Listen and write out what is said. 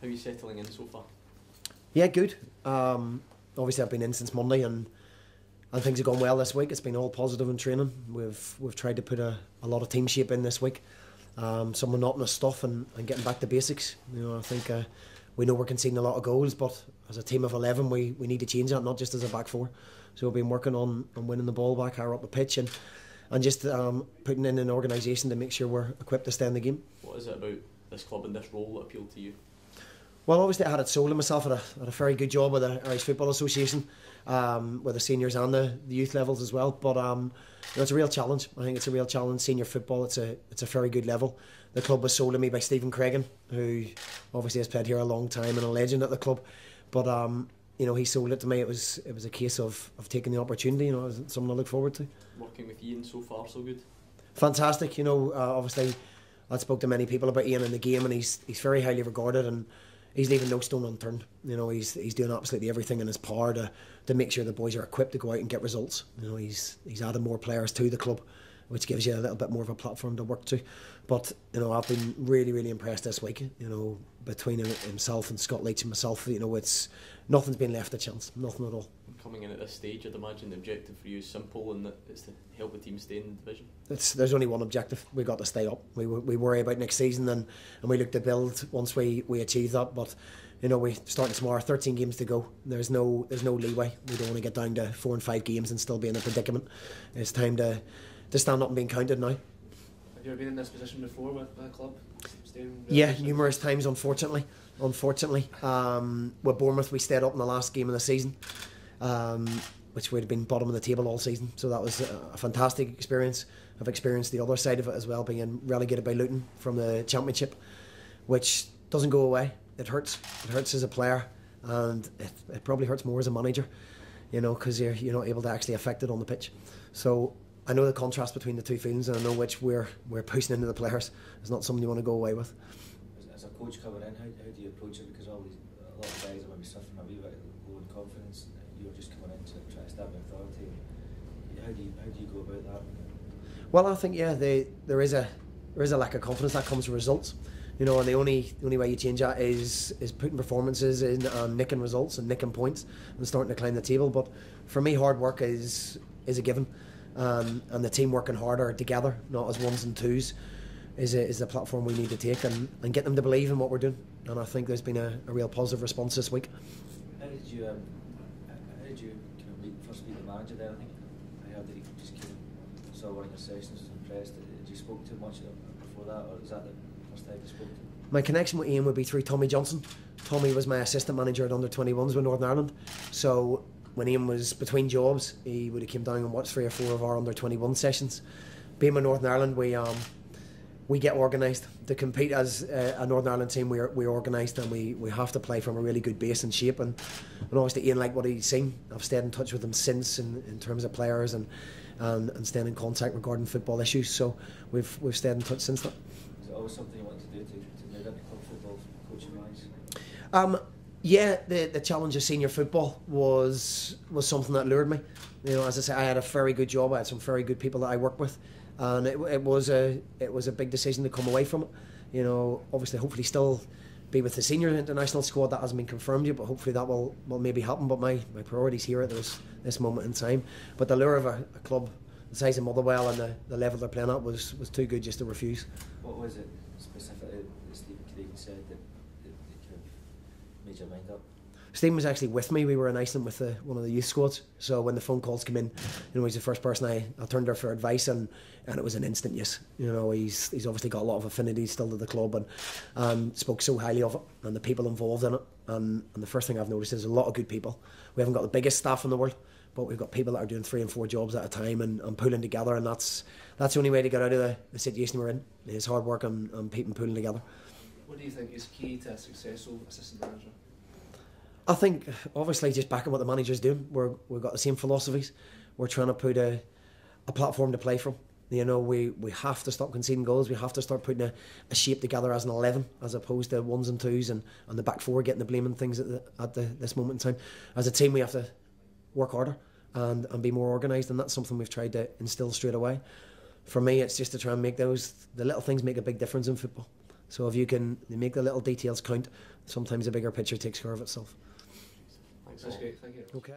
How are you settling in so far? Yeah, good. Obviously I've been in since Monday and things have gone well this week. It's been all positive in training. We've tried to put a lot of team shape in this week. Some monotonous stuff and getting back to basics. I think we know we're conceding a lot of goals, but as a team of 11 we need to change that, not just as a back four. So we've been working on winning the ball back higher up the pitch and just putting in an organisation to make sure we're equipped to stay in the game. What is it about this club and this role that appealed to you? Well, obviously I had it sold to myself. I had a very good job with the Irish Football Association, with the seniors and the youth levels as well. But it's a real challenge. I think it's a real challenge. Senior football, it's a very good level. The club was sold to me by Stephen Craigan, who obviously has played here a long time and a legend at the club. But he sold it to me. It was a case of taking the opportunity. It was something to look forward to. Working with Ian so far, so good. Fantastic. Obviously I spoke to many people about Ian in the game, and he's very highly regarded, and he's leaving no stone unturned. He's doing absolutely everything in his power to make sure the boys are equipped to go out and get results. He's added more players to the club, which gives you a little bit more of a platform to work to. But I've been really, really impressed this week. Between himself and Scott Leach and myself, it's nothing's been left a chance, nothing at all. Coming in at this stage, I'd imagine the objective for you is simple, and that it's to help the team stay in the division. There's only one objective. We've got to stay up. We worry about next season and we look to build once we achieve that. But we start tomorrow, 13 games to go. There's no leeway. We don't want to get down to 4 and 5 games and still be in a predicament. It's time to stand up and being counted now. Have you ever been in this position before with a club? Yeah, numerous times, unfortunately. With Bournemouth, we stayed up in the last game of the season, which would have been bottom of the table all season. So that was a fantastic experience. I've experienced the other side of it as well, being relegated by Luton from the Championship, which doesn't go away. It hurts. It hurts as a player, and it probably hurts more as a manager, because you're not able to actually affect it on the pitch. So I know the contrast between the two feelings, and I know which we're pushing into the players. It's not something you want to go away with. As a coach coming in, how do you approach it? Because a lot of guys are maybe suffering a wee bit low in confidence. You're just coming in to try to establish authority. How do you go about that? Well, I think there is a lack of confidence that comes with results. And the only way you change that is putting performances in and nicking results and nicking points and starting to climb the table. But for me, hard work is a given. And the team working harder together, not as ones and twos, is the platform we need to take and get them to believe in what we're doing. And I think there's been a real positive response this week. How did you first meet the manager there? I think I heard that he just came and saw one of your sessions, was impressed. Did you spoke too much before that, or is that the first time you spoke to him? My connection with Ian would be through Tommy Johnson. Tommy was my assistant manager at under-21s with Northern Ireland. So when Ian was between jobs, he would have came down and watched 3 or 4 of our under-21 sessions. Being with Northern Ireland, we get organised to compete as a Northern Ireland team. We're organised, and we have to play from a really good base and shape. And obviously Ian liked what he'd seen. I've stayed in touch with him since in terms of players and staying in contact regarding football issues. So we've stayed in touch since that. Is it always something you want to do to move into club football, coaching wise? Yeah, the challenge of senior football was something that lured me. As I say, I had a very good job. I had some very good people that I worked with, and it was a big decision to come away from it. Obviously, hopefully, still be with the senior international squad. That hasn't been confirmed yet, but hopefully that will maybe happen. But my priorities here at this moment in time. But the lure of a club the size of Motherwell and the level they're playing at was too good just to refuse. What was it specifically that Stephen Craigan said that kind of made your mind up? Stephen was actually with me. We were in Iceland with one of the youth squads. So when the phone calls came in, he's the first person I turned to for advice, and it was an instant yes. He's obviously got a lot of affinity still to the club, and spoke so highly of it and the people involved in it. And the first thing I've noticed is a lot of good people. We haven't got the biggest staff in the world, but we've got people that are doing 3 and 4 jobs at a time and pulling together, and that's the only way to get out of the situation we're in. Is hard work and people pulling together. What do you think is key to a successful assistant manager? I think obviously just backing what the manager's doing. We've got the same philosophies. We're trying to put a platform to play from. We have to stop conceding goals. We have to start putting a shape together as an 11, as opposed to 1s and 2s and the back 4 getting the blame and things at this moment in time. As a team, we have to work harder and be more organised, and that's something we've tried to instill straight away. For me, it's just to try and make the little things make a big difference in football. So if you can make the little details count, sometimes the bigger picture takes care of itself. Thanks a That's lot. great, thank you. Okay.